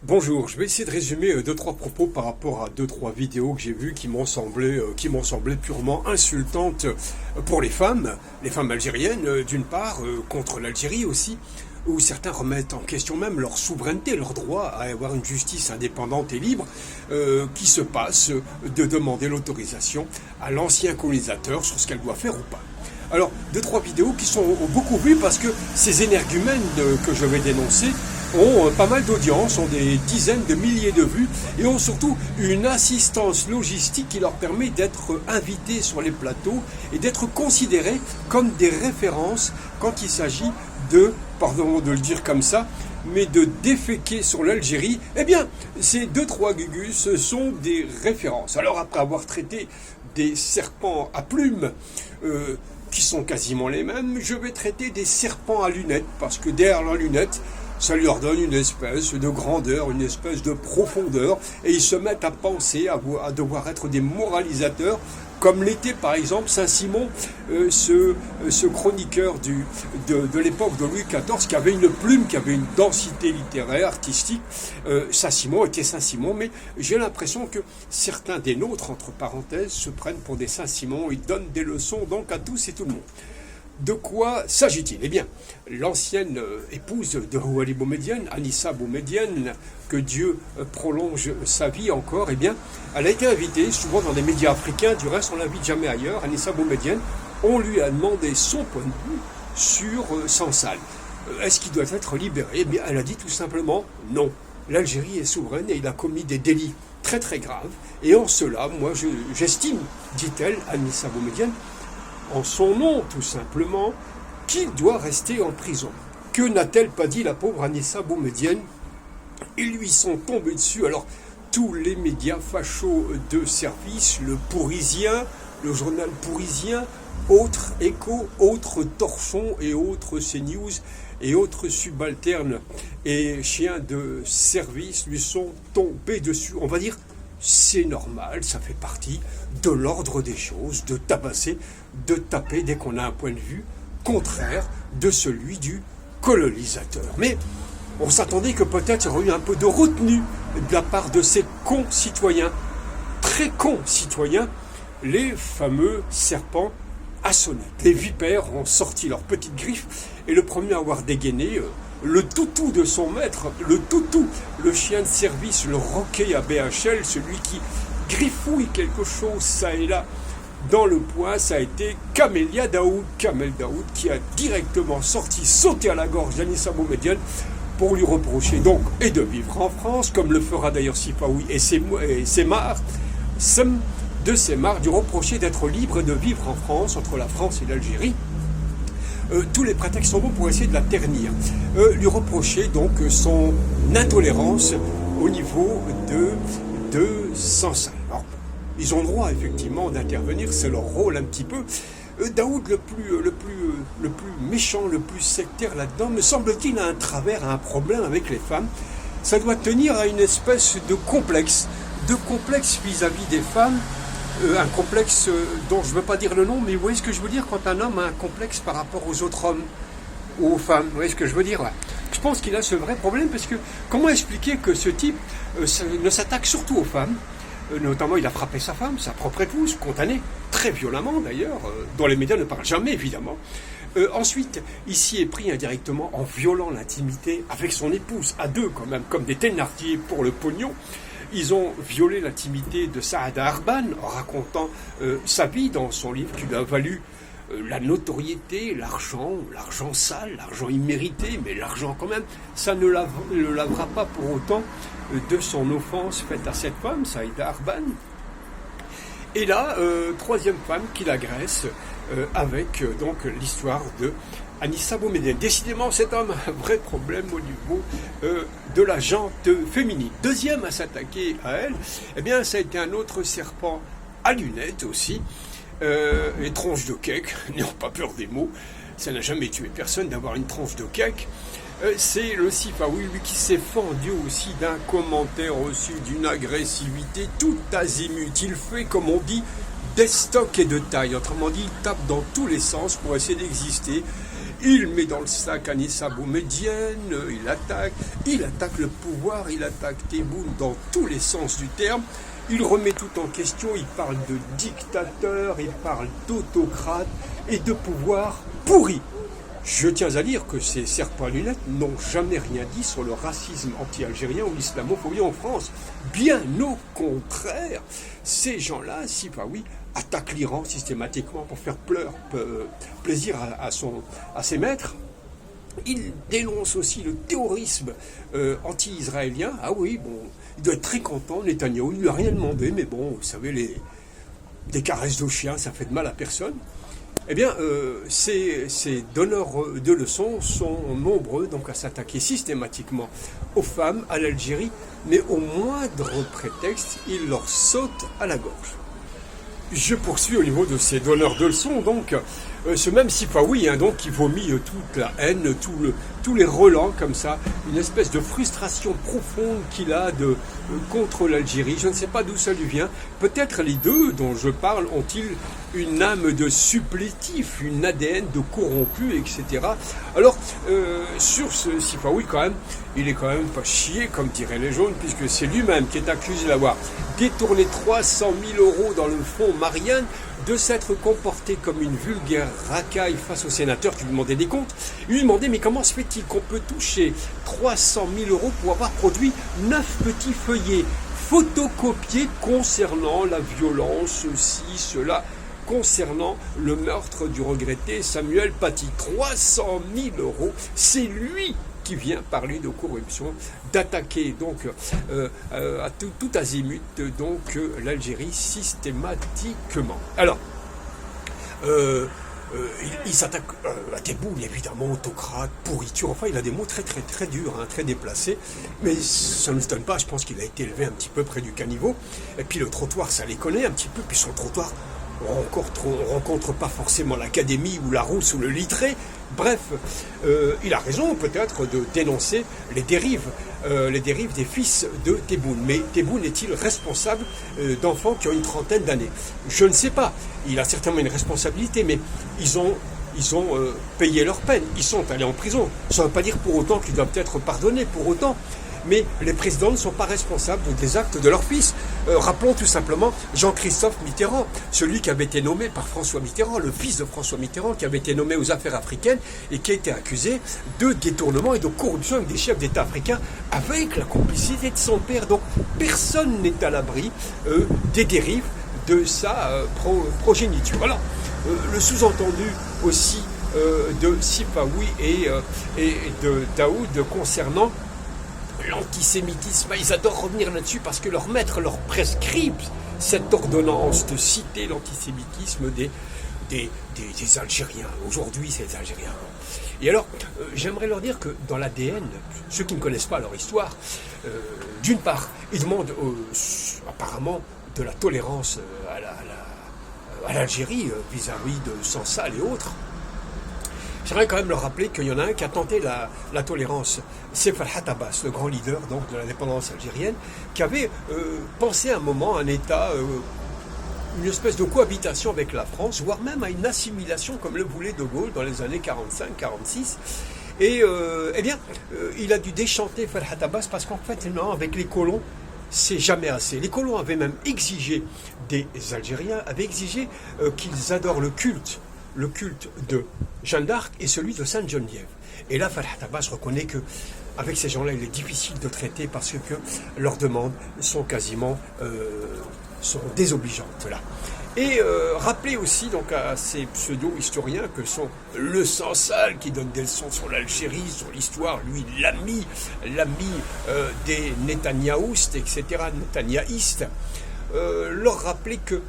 Bonjour, je vais essayer de résumer deux trois propos par rapport à deux trois vidéos que j'ai vues qui m'ont semblé purement insultantes pour les femmes algériennes d'une part, contre l'Algérie aussi, où certains remettent en question même leur souveraineté, leur droit à avoir une justice indépendante et libre, qui se passe de demander l'autorisation à l'ancien colonisateur sur ce qu'elle doit faire ou pas. Alors, deux trois vidéos qui sont beaucoup vues parce que ces énergumènes que je vais dénoncer ont pas mal d'audience, ont des dizaines de milliers de vues et ont surtout une assistance logistique qui leur permet d'être invités sur les plateaux et d'être considérés comme des références quand il s'agit de, pardon de le dire comme ça, mais de déféquer sur l'Algérie. Eh bien, ces deux trois gugus sont des références. Alors après avoir traité des serpents à plumes, qui sont quasiment les mêmes, je vais traiter des serpents à lunettes, parce que derrière leurs lunettes, ça leur donne une espèce de grandeur, une espèce de profondeur, et ils se mettent à penser, à devoir être des moralisateurs, comme l'était par exemple Saint-Simon, ce chroniqueur de l'époque de Louis XIV, qui avait une plume, qui avait une densité littéraire, artistique. Saint-Simon était Saint-Simon, mais j'ai l'impression que certains des nôtres, entre parenthèses, se prennent pour des Saint-Simon, ils donnent des leçons donc à tous et tout le monde. De quoi s'agit-il? Eh bien, l'ancienne épouse de Rouhali Boumedienne, Anissa Boumedienne, que Dieu prolonge sa vie encore, eh bien, elle a été invitée, souvent dans des médias africains, du reste on ne l'invite jamais ailleurs, Anissa Boumedienne, on lui a demandé son point de vue sur Sansal. Est-ce qu'il doit être libéré? Eh bien, elle a dit tout simplement non. L'Algérie est souveraine et il a commis des délits très très graves, et en cela, moi j'estime, dit-elle, Anissa Boumedienne, en son nom tout simplement, qu'il doit rester en prison. Que n'a-t-elle pas dit la pauvre Anissa Boumedienne? Ils lui sont tombés dessus. Alors, tous les médias fachos de service, le Pourisien, le journal Pourisien, autres Échos, autres Torchons et autres CNews et autres subalternes et chiens de service lui sont tombés dessus. On va dire, c'est normal, ça fait partie de l'ordre des choses, de tabasser, de taper dès qu'on a un point de vue contraire de celui du colonisateur. Mais on s'attendait que peut-être il y aurait eu un peu de retenue de la part de ces concitoyens, très concitoyens, les fameux serpents à sonnette. Les vipères ont sorti leurs petites griffes et le premier à avoir dégainé, le toutou de son maître, le toutou, le chien de service, le roquet à BHL, celui qui griffouille quelque chose ça et là dans le poing, ça a été Kamel Daoud, qui a directement sauté à la gorge d'Anissa Boumedienne pour lui reprocher donc et de vivre en France, comme le fera d'ailleurs Sifaoui et Semar, de Semar, du reprocher d'être libre et de vivre en France, entre la France et l'Algérie. Tous les prétextes sont bons pour essayer de la ternir. Lui reprocher donc son intolérance au niveau de Sansal. Alors, ils ont le droit effectivement d'intervenir, c'est leur rôle un petit peu. Daoud, le plus méchant, le plus sectaire là-dedans, me semble-t-il, a un travers, a un problème avec les femmes. Ça doit tenir à une espèce de complexe vis-à-vis des femmes. Un complexe dont je ne veux pas dire le nom, mais vous voyez ce que je veux dire quand un homme a un complexe par rapport aux autres hommes, aux femmes, vous voyez ce que je veux dire là? Je pense qu'il a ce vrai problème, parce que comment expliquer que ce type ne s'attaque surtout aux femmes, notamment il a frappé sa femme, sa propre épouse, condamnée, très violemment d'ailleurs, dont les médias ne parlent jamais évidemment. Ensuite, il s'y est pris indirectement en violant l'intimité avec son épouse, à deux quand même, comme des Thénardier pour le pognon. Ils ont violé l'intimité de Saada Harban en racontant sa vie dans son livre qui lui a valu la notoriété, l'argent sale, l'argent immérité, mais l'argent quand même. Ça ne le lavera pas pour autant de son offense faite à cette femme, Saada Harban. Et là, troisième femme qui l'agresse avec donc l'histoire de Anissa Boumedienne. Décidément, cet homme a un vrai problème au niveau de la jante féminine. Deuxième à s'attaquer à elle, eh bien, ça a été un autre serpent à lunettes aussi. Les tranches de cake, n'ayons pas peur des mots, ça n'a jamais tué personne d'avoir une tranche de cake. C'est le Sifaoui, lui, qui s'est fendu aussi d'un commentaire aussi, d'une agressivité tout azimut. Il fait, comme on dit, des stocks et de taille. Autrement dit, il tape dans tous les sens pour essayer d'exister. il met dans le sac Anissa Boumedienne, il attaque le pouvoir, il attaque Tebboune dans tous les sens du terme, il remet tout en question, il parle de dictateur, il parle d'autocrate et de pouvoir pourri. Je tiens à dire que ces serpents à lunettes n'ont jamais rien dit sur le racisme anti-algérien ou l'islamophobie en France. Bien au contraire, ces gens-là, Sifawi, attaquent l'Iran systématiquement pour faire plaisir à ses maîtres. Il dénonce aussi le terrorisme anti-israélien. Ah oui, bon, il doit être très content, Netanyahou, il lui a rien demandé, mais bon, vous savez, des caresses de chien, ça fait de mal à personne. Eh bien, ces donneurs de leçons sont nombreux donc à s'attaquer systématiquement aux femmes, à l'Algérie, mais au moindre prétexte, ils leur sautent à la gorge. Je poursuis au niveau de ces donneurs de leçons, donc ce même Sifawi, donc qui vomit toute la haine, tous les relents comme ça, une espèce de frustration profonde qu'il a contre l'Algérie. Je ne sais pas d'où ça lui vient. Peut-être les deux dont je parle ont-ils une âme de supplétif, une ADN de corrompu, etc. Alors, sur ce Sifawi, quand même, il est quand même pas chier, comme diraient les jaunes, puisque c'est lui-même qui est accusé d'avoir détourné 300 000 € dans le fonds Marianne, de s'être comporté comme une vulgaire racaille face au sénateur qui lui demandait des comptes. Il lui demandait, mais comment se fait-il qu'on peut toucher 300 000 € pour avoir produit 9 petits feuillets photocopiés concernant la violence, ceci, cela, concernant le meurtre du regretté Samuel Paty. 300 000 €, c'est lui qui vient parler de corruption, d'attaquer donc à tout azimut donc l'Algérie systématiquement. Alors, il s'attaque à Tebboune, évidemment, autocrate, pourriture, enfin il a des mots très très très durs, très déplacés, mais ça ne nous étonne pas, je pense qu'il a été élevé un petit peu près du caniveau, et puis le trottoir ça les connaît un petit peu, puis son trottoir, on rencontre pas forcément l'Académie ou la Rousse ou le Littré. Bref, il a raison peut-être de dénoncer les dérives des fils de Tebboune. Mais Tebboune est-il responsable d'enfants qui ont une trentaine d'années? Je ne sais pas. Il a certainement une responsabilité, mais ils ont payé leur peine. Ils sont allés en prison. Ça ne veut pas dire pour autant qu'ils doivent être pardonnés, pour autant. Mais les présidents ne sont pas responsables des actes de leurs fils. Rappelons tout simplement Jean-Christophe Mitterrand, celui qui avait été nommé par François Mitterrand, le fils de François Mitterrand, qui avait été nommé aux affaires africaines et qui a été accusé de détournement et de corruption avec des chefs d'État africains avec la complicité de son père. Donc personne n'est à l'abri des dérives de sa progéniture. Alors, le sous-entendu aussi de Sifawi et de Daoud concernant l'antisémitisme, ils adorent revenir là-dessus parce que leurs maîtres leur prescrivent cette ordonnance de citer l'antisémitisme des Algériens. Aujourd'hui, c'est les Algériens. Et alors, j'aimerais leur dire que dans l'ADN, ceux qui ne connaissent pas leur histoire, d'une part, ils demandent apparemment de la tolérance à l'Algérie vis-à-vis de Sansal et autres. J'aimerais quand même leur rappeler qu'il y en a un qui a tenté la tolérance. C'est Farhat Abbas, le grand leader donc, de l'indépendance algérienne, qui avait pensé à un moment un État, une espèce de cohabitation avec la France, voire même à une assimilation comme le voulait De Gaulle dans les années 45-46. Et il a dû déchanter Farhat Abbas parce qu'en fait, non, avec les colons, c'est jamais assez. Les colons avaient même exigé des Algériens, avaient exigé qu'ils adorent le culte de Jeanne d'Arc et celui de Sainte-Geneviève. Et là, Farhat Abbas reconnaît que avec ces gens-là, il est difficile de traiter parce que leurs demandes sont quasiment sont désobligeantes. Là. Et rappeler aussi donc à ces pseudo-historiens que sont le Sansal qui donne des leçons sur l'Algérie, sur l'histoire, lui l'ami des Netanyahouistes, etc., Netanyahistes, leur rappeler que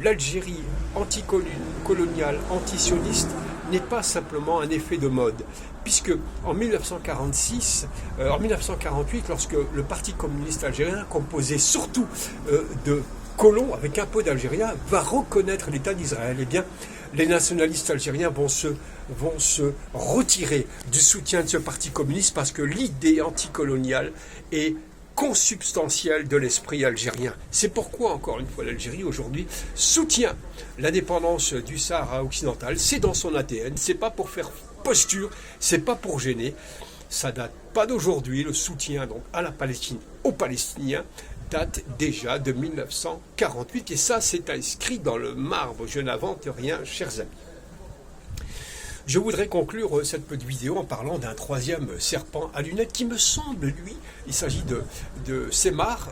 l'Algérie anticoloniale, antisioniste n'est pas simplement un effet de mode, puisque en 1948, lorsque le Parti communiste algérien, composé surtout de colons avec un peu d'Algériens, va reconnaître l'État d'Israël, eh bien, les nationalistes algériens vont se retirer du soutien de ce Parti communiste parce que l'idée anticoloniale est consubstantielle de l'esprit algérien. C'est pourquoi, encore une fois, l'Algérie aujourd'hui soutient l'indépendance du Sahara occidental. C'est dans son ADN. C'est pas pour faire posture, c'est pas pour gêner. Ça date pas d'aujourd'hui, le soutien donc à la Palestine, aux Palestiniens, date déjà de 1948 et ça c'est inscrit dans le marbre, je n'invente rien, chers amis. Je voudrais conclure cette petite vidéo en parlant d'un troisième serpent à lunettes qui me semble, lui, il s'agit de Semar,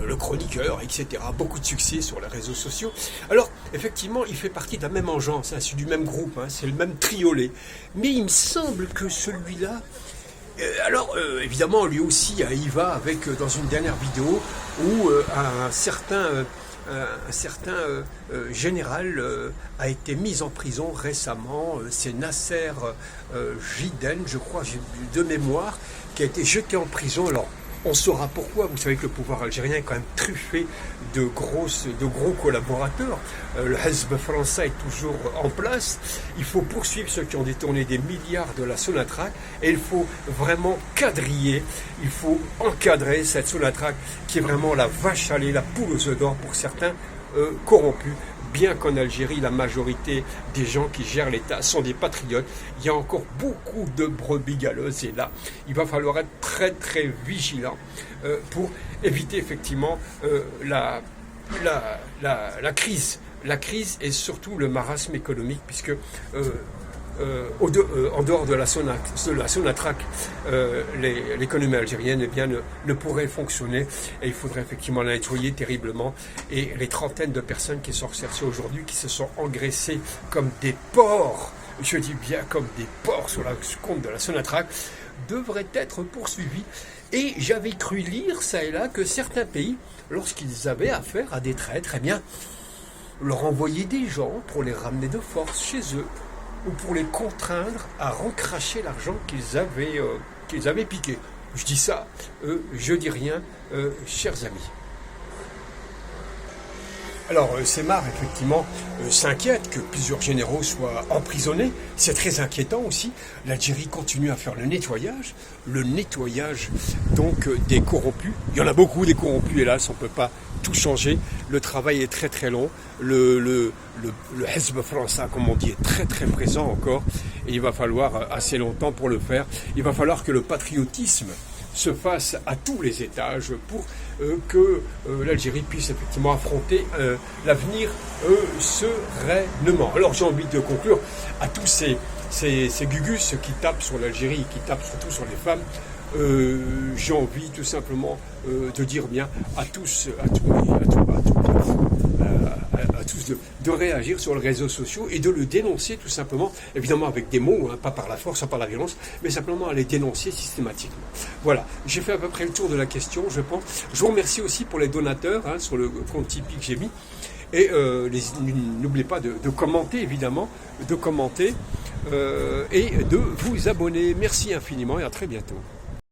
le chroniqueur, etc. Beaucoup de succès sur les réseaux sociaux. Alors, effectivement, il fait partie de la même engeance, hein, c'est du même groupe, hein, c'est le même triolet. Mais il me semble que celui-là... évidemment, lui aussi, il va avec, dans une dernière vidéo, où un certain général a été mis en prison récemment, c'est Nasser Jiden, je crois, de mémoire, qui a été jeté en prison. Alors, on saura pourquoi. Vous savez que le pouvoir algérien est quand même truffé de gros collaborateurs. Le Hezb français est toujours en place. Il faut poursuivre ceux qui ont détourné des milliards de la Sonatrach et il faut vraiment quadriller, il faut encadrer cette Sonatrach qui est vraiment la vache à lait, la poule aux œufs d'or pour certains corrompus. Bien qu'en Algérie, la majorité des gens qui gèrent l'État sont des patriotes, il y a encore beaucoup de brebis galeuses et là, il va falloir être très très vigilant pour éviter effectivement la crise. La crise et surtout le marasme économique puisque en dehors de la Sonatrach, l'économie algérienne ne pourrait fonctionner et il faudrait effectivement la nettoyer terriblement. Et les trentaines de personnes qui sont recherchées aujourd'hui, qui se sont engraissées comme des porcs, je dis bien comme des porcs sur le compte de la Sonatrach, devraient être poursuivis. Et j'avais cru lire ça et là que certains pays, lorsqu'ils avaient affaire à des traîtres, eh bien, leur envoyaient des gens pour les ramener de force chez eux, ou pour les contraindre à recracher l'argent qu'ils avaient piqué. Je dis ça, je dis rien, chers amis. Alors, Semar, effectivement, s'inquiète que plusieurs généraux soient emprisonnés. C'est très inquiétant aussi. L'Algérie continue à faire le nettoyage donc des corrompus. Il y en a beaucoup des corrompus, hélas, on ne peut pas tout changer. Le travail est très très long. Le Hezb français, comme on dit, est très très présent encore. Et il va falloir assez longtemps pour le faire. Il va falloir que le patriotisme se fasse à tous les étages pour que l'Algérie puisse effectivement affronter l'avenir sereinement. Alors j'ai envie de conclure à tous ces gugus qui tapent sur l'Algérie, qui tapent surtout sur les femmes. J'ai envie tout simplement de dire bien à tous de réagir sur les réseaux sociaux et de le dénoncer tout simplement, évidemment avec des mots, hein, pas par la force, pas par la violence, mais simplement à les dénoncer systématiquement. Voilà, j'ai fait à peu près le tour de la question, je pense. Je vous remercie aussi pour les donateurs hein, sur le compte Tipeee que j'ai mis. Et n'oubliez pas de commenter, évidemment, et de vous abonner. Merci infiniment et à très bientôt.